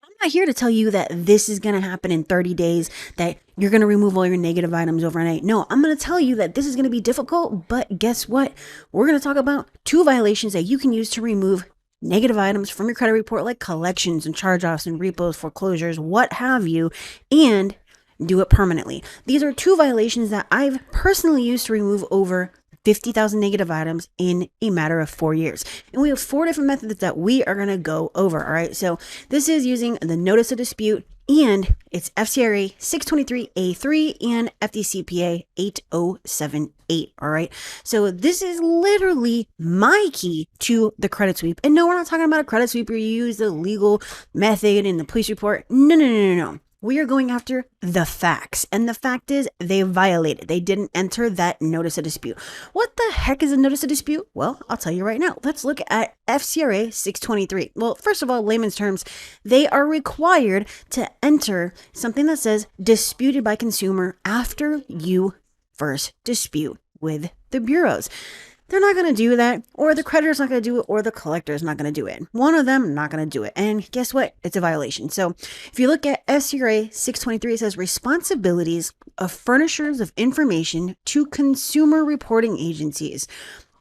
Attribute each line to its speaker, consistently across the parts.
Speaker 1: I'm not here to tell you that this is going to happen in 30 days, that you're going to remove all your negative items overnight. No, I'm going to tell you that this is going to be difficult, but guess what? We're going to talk about 2 violations that you can use to remove negative items from your credit report, like collections and charge-offs and repos, foreclosures, what have you, and do it permanently. These are 2 violations that I've personally used to remove over 50,000 negative items in a matter of 4 years. And we have 4 different methods that we are going to go over. All right. So this is using the notice of dispute, and it's FCRA 623A3 and FDCPA 8078. All right. So this is literally my key to the credit sweep. And no, we're not talking about a credit sweep where you use the legal method in the police report. No. We are going after the facts. And the fact is they violated. They didn't enter that notice of dispute. What the heck is a notice of dispute? Well, I'll tell you right now. Let's look at FCRA 623. Well, first of all, layman's terms, they are required to enter something that says disputed by consumer after you first dispute with the bureaus. They're not going to do that, or the creditor's not going to do it, or the collector's not going to do it. One of them not going to do it. And guess what? It's a violation. So if you look at FCRA 623, it says responsibilities of furnishers of information to consumer reporting agencies.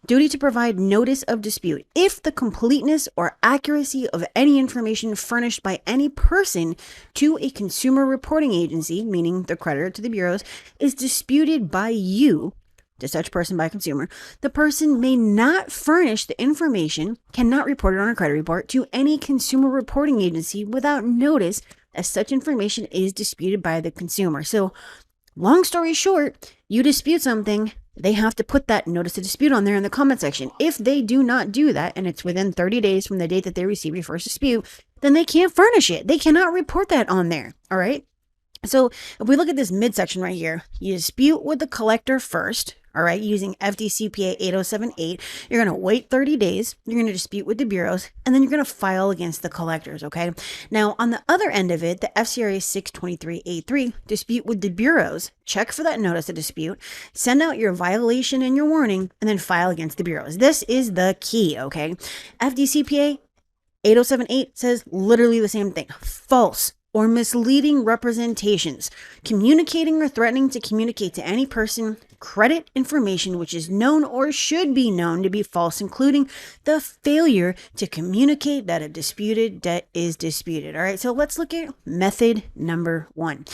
Speaker 1: Duty to provide notice of dispute if the completeness or accuracy of any information furnished by any person to a consumer reporting agency, meaning the creditor to the bureaus, is disputed by you, to such person by consumer, the person may not furnish the information, cannot report it on a credit report to any consumer reporting agency without notice as such information is disputed by the consumer. So, long story short, you dispute something, they have to put that notice of dispute on there in the comment section. If they do not do that, and it's within 30 days from the date that they receive your first dispute, then they can't furnish it. They cannot report that on there. All right. So if we look at this midsection right here, you dispute with the collector first, all right, using FDCPA 8078. You're going to wait 30 days. You're going to dispute with the bureaus, and then you're going to file against the collectors, okay? Now, on the other end of it, the FCRA 623A3, dispute with the bureaus, check for that notice of dispute, send out your violation and your warning, and then file against the bureaus. This is the key, okay? FDCPA 8078 says literally the same thing. False or misleading representations, communicating or threatening to communicate to any person credit information which is known or should be known to be false, including the failure to communicate that a disputed debt is disputed. All right, so let's look at method number 1.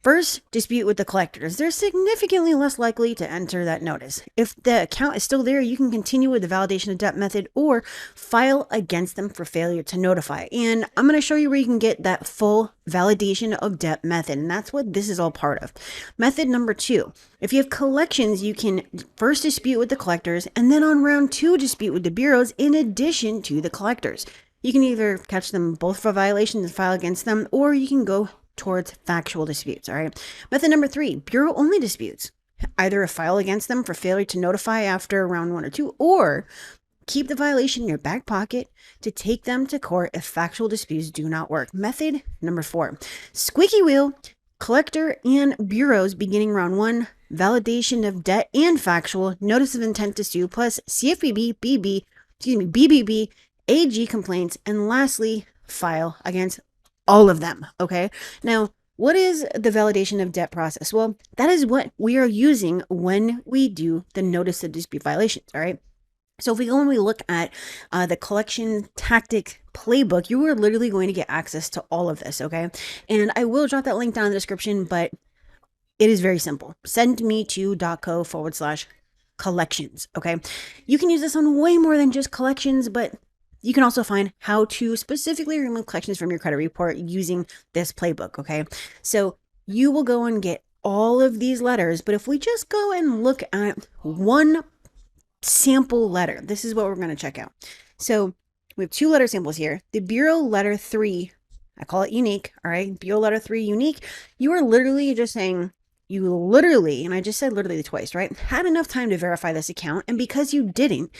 Speaker 1: First, dispute with the collectors. They're significantly less likely to enter that notice. If the account is still there, you can continue with the validation of debt method or file against them for failure to notify. And I'm going to show you where you can get that full validation of debt method. And that's what this is all part of. Method number 2. If you have collections, you can first dispute with the collectors and then on round 2 dispute with the bureaus in addition to the collectors. You can either catch them both for violations and file against them, or you can go towards factual disputes. All right. Method number 3, bureau only disputes. Either a file against them for failure to notify after round 1 or 2, or keep the violation in your back pocket to take them to court if factual disputes do not work. Method number 4, squeaky wheel, collector and bureaus beginning round 1, validation of debt and factual, notice of intent to sue, plus CFPB, BBB, AG complaints, and lastly, file against all of them. Okay. Now, what is the validation of debt process? Well, that is what we are using when we do the notice of dispute violations. All right. So if we go and we look at the collection tactic playbook, you are literally going to get access to all of this. Okay. And I will drop that link down in the description, but it is very simple. Send me to .co/collections. Okay. You can use this on way more than just collections, but you can also find how to specifically remove collections from your credit report using this playbook, okay? So you will go and get all of these letters, but if we just go and look at one sample letter, this is what we're going to check out. So we have 2 letter samples here. The Bureau letter 3, I call it unique, all right? Bureau letter 3 unique. You are literally just saying, you literally, and I just said literally twice, right? Had enough time to verify this account, and because you didn't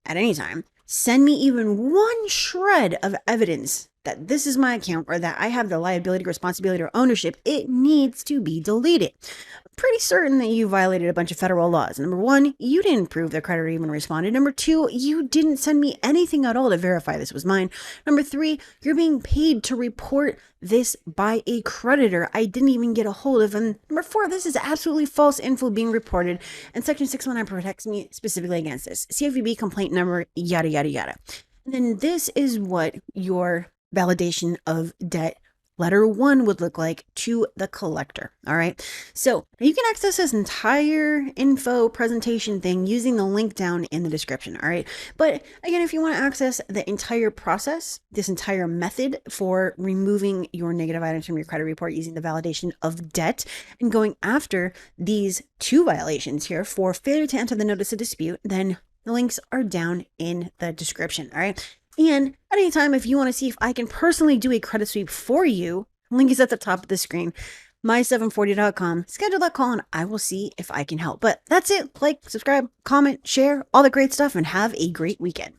Speaker 1: at any time, send me even one shred of evidence that this is my account or that I have the liability, responsibility, or ownership, it needs to be deleted. pretty certain that you violated a bunch of federal laws. Number one, you didn't prove the creditor even responded. Number two, you didn't send me anything at all to verify this was mine. Number three, you're being paid to report this by a creditor I didn't even get a hold of. And number four, this is absolutely false info being reported. And Section 619 protects me specifically against this. CFPB complaint number, yada, yada, yada. And then this is what your validation of debt letter 1 would look like to the collector. All right. So you can access this entire info presentation thing using the link down in the description. All right. But again, if you want to access the entire process, this entire method for removing your negative items from your credit report using the validation of debt and going after these 2 violations here for failure to enter the notice of dispute, then the links are down in the description. All right. And at any time, if you want to see if I can personally do a credit sweep for you, link is at the top of the screen, my740.com. Schedule that call and I will see if I can help. But that's it. Like, subscribe, comment, share, all the great stuff, and have a great weekend.